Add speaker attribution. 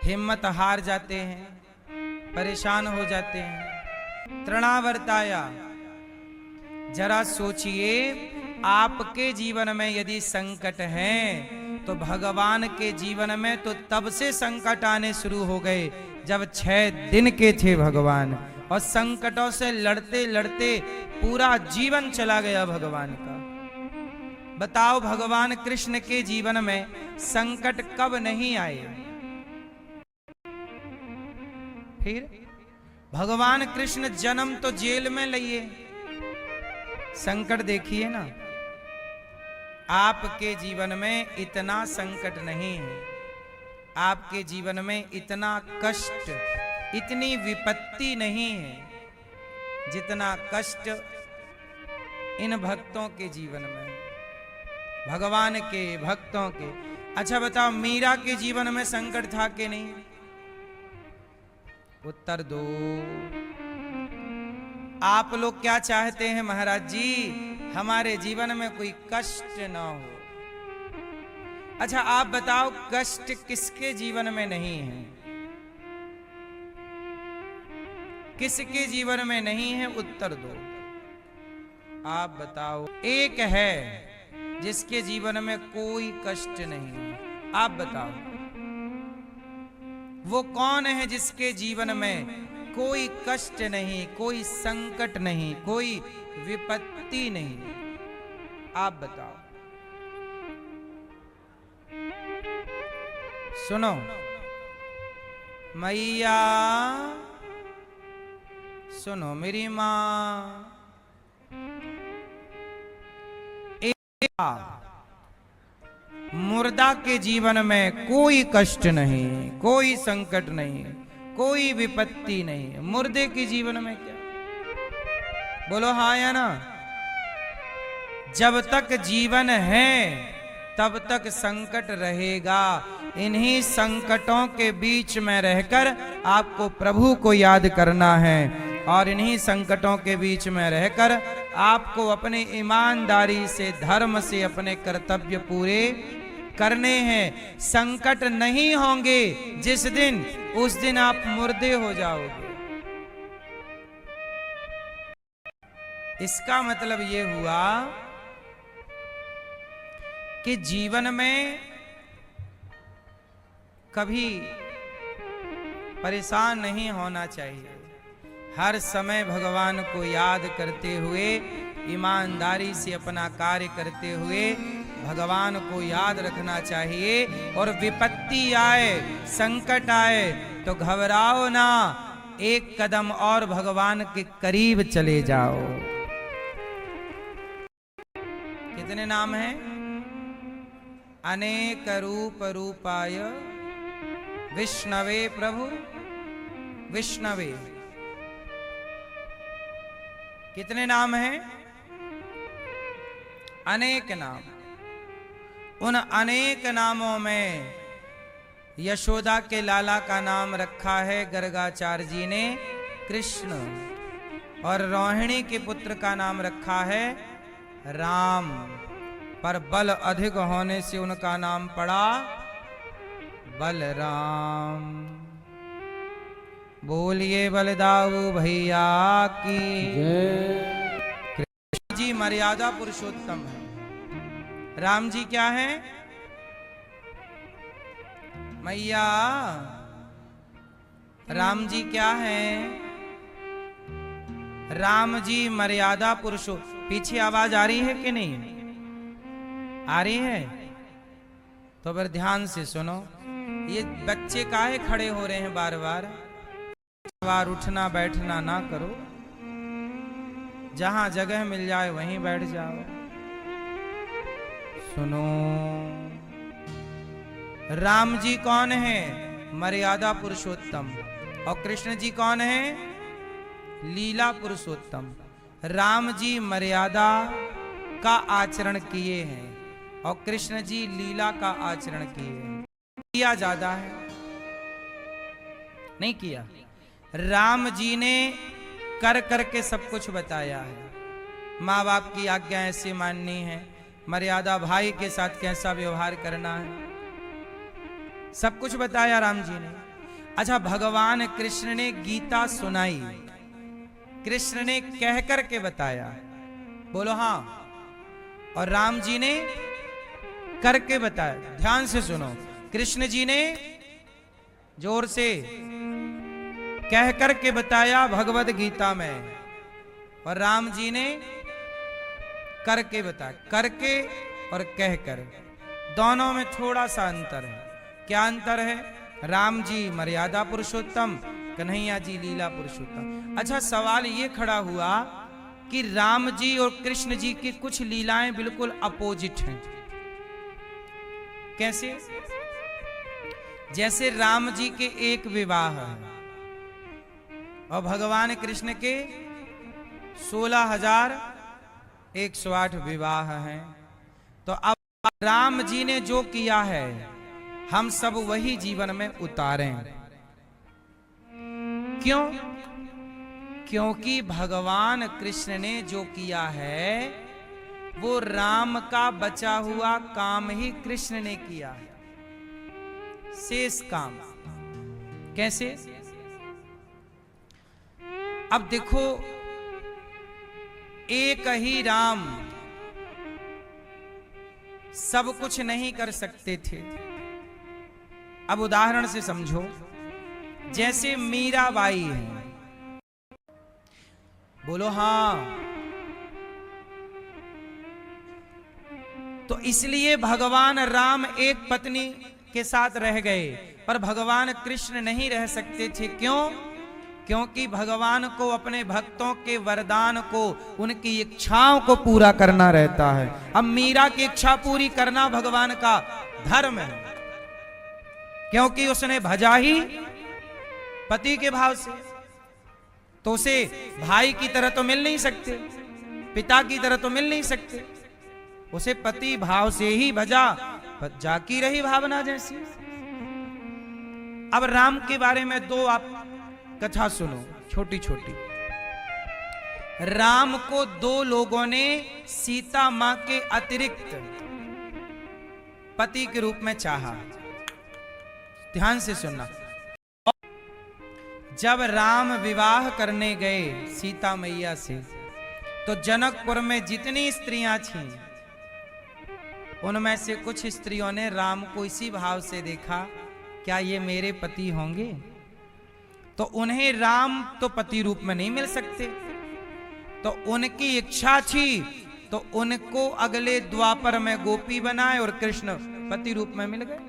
Speaker 1: हिम्मत हार जाते हैं, परेशान हो जाते हैं। तृणावर्ताया, जरा सोचिए, आपके जीवन में यदि संकट है तो भगवान के जीवन में तो तब से संकट आने शुरू हो गए जब 6 दिन के थे भगवान, और संकटों से लड़ते लड़ते पूरा जीवन चला गया भगवान का। बताओ, भगवान कृष्ण के जीवन में संकट कब नहीं आए? फिर भगवान कृष्ण जन्म तो जेल में लिए, संकट देखिए ना। आपके जीवन में इतना संकट नहीं है, आपके जीवन में इतना कष्ट, इतनी विपत्ति नहीं है जितना कष्ट इन भक्तों के जीवन में, भगवान के भक्तों के। अच्छा बताओ, मीरा के जीवन में संकट था कि नहीं? उत्तर दो। आप लोग क्या चाहते हैं महाराज जी? हमारे जीवन में कोई कष्ट ना हो। अच्छा आप बताओ, कष्ट किसके जीवन में नहीं है? किसके जीवन में नहीं है? उत्तर दो। आप बताओ। एक है जिसके जीवन में कोई कष्ट नहीं है, आप बताओ वो कौन है जिसके जीवन में कोई कष्ट नहीं, कोई संकट नहीं, कोई विपत्ति नहीं? आप बताओ। सुनो, मैया सुनो मेरी मां, मुर्दा के जीवन में कोई कष्ट नहीं, कोई संकट नहीं, कोई विपत्ति नहीं। मुर्दे के जीवन में क्या? बोलो हाँ या ना? जब तक जीवन है तब तक संकट रहेगा। इन्हीं संकटों के बीच में रहकर आपको प्रभु को याद करना है, और इन्हीं संकटों के बीच में रहकर आपको अपने ईमानदारी से, धर्म से अपने कर्तव्य पूरे करने हैं। संकट नहीं होंगे जिस दिन, उस दिन आप मुर्दे हो जाओगे। इसका मतलब ये हुआ कि जीवन में कभी परेशान नहीं होना चाहिए। हर समय भगवान को याद करते हुए, ईमानदारी से अपना कार्य करते हुए भगवान को याद रखना चाहिए। और विपत्ति आए, संकट आए तो घबराओ ना, एक कदम और भगवान के करीब चले जाओ। कितने नाम हैं? अनेक रूप रूपाय विष्णवे प्रभु विष्णवे। कितने नाम हैं? अनेक नाम। उन अनेक नामों में यशोदा के लाला का नाम रखा है गर्गाचार्य जी ने कृष्ण, और रोहिणी के पुत्र का नाम रखा है राम, पर बल अधिक होने से उनका नाम पड़ा बलराम। बोलिए बलदाऊ भैया की जय। कृष्ण जी मर्यादा पुरुषोत्तम है। राम जी क्या है? मैया राम जी क्या है? राम जी मर्यादा पुरुषोत्तम। पीछे आवाज आ रही है कि नहीं? आ रही है? तो फिर ध्यान से सुनो। ये बच्चे काहे खड़े हो रहे हैं बार बार उठना बैठना ना करो, जहां जगह मिल जाए वहीं बैठ जाओ। सुनो, राम जी कौन है? मर्यादा पुरुषोत्तम। और कृष्ण जी कौन है? लीला पुरुषोत्तम। राम जी मर्यादा का आचरण किए हैं और कृष्ण जी लीला का आचरण किए हैं। किया ज्यादा है? नहीं किया। राम जी ने कर करके सब कुछ बताया है। माँ बाप की आज्ञा ऐसे माननी है, मर्यादा भाई के साथ कैसा व्यवहार करना है, सब कुछ बताया राम जी ने। अच्छा, भगवान कृष्ण ने गीता सुनाई, कृष्ण ने कह कर के बताया, बोलो हाँ, और राम जी ने करके बताया। ध्यान से सुनो, कृष्ण जी ने जोर से कह कर के बताया भगवत गीता में, और राम जी ने करके बताया। करके और कहकर दोनों में थोड़ा सा अंतर है। क्या अंतर है? राम जी मर्यादा पुरुषोत्तम, कन्हैया जी लीला पुरुषोत्तम। अच्छा, सवाल ये खड़ा हुआ कि राम जी और कृष्ण जी की कुछ लीलाएं बिल्कुल अपोजिट हैं। कैसे? जैसे राम जी के एक विवाह है और भगवान कृष्ण के 16,108 विवाह हैं। तो अब राम जी ने जो किया है हम सब वही जीवन में उतारें। क्यों? क्योंकि भगवान कृष्ण ने जो किया है वो राम का बचा हुआ काम ही कृष्ण ने किया है, शेष काम। कैसे? अब देखो, एक ही राम सब कुछ नहीं कर सकते थे। अब उदाहरण से समझो, जैसे मीराबाई है, बोलो हाँ, तो इसलिए भगवान राम एक पत्नी के साथ रह गए, पर भगवान कृष्ण नहीं रह सकते थे। क्यों? क्योंकि भगवान को अपने भक्तों के वरदान को, उनकी इच्छाओं को पूरा करना रहता है। अब मीरा की इच्छा पूरी करना भगवान का धर्म है, क्योंकि उसने भजा ही पति के भाव से। तो उसे भाई की तरह तो मिल नहीं सकते, पिता की तरह तो मिल नहीं सकते, उसे पति भाव से ही भजा, जाकी रही भावना जैसी। अब राम के बारे में दो आप कथा सुनो, छोटी छोटी। राम को दो लोगों ने सीता मां के अतिरिक्त पति के रूप में चाहा। ध्यान से सुनना। जब राम विवाह करने गए सीता मैया से, तो जनकपुर में जितनी स्त्रियां थीं उनमें से कुछ स्त्रियों ने राम को इसी भाव से देखा, क्या ये मेरे पति होंगे? तो उन्हें राम तो पति रूप में नहीं मिल सकते, तो उनकी इच्छा थी तो उनको अगले द्वापर में गोपी बनाए और कृष्ण पति रूप में मिल गए।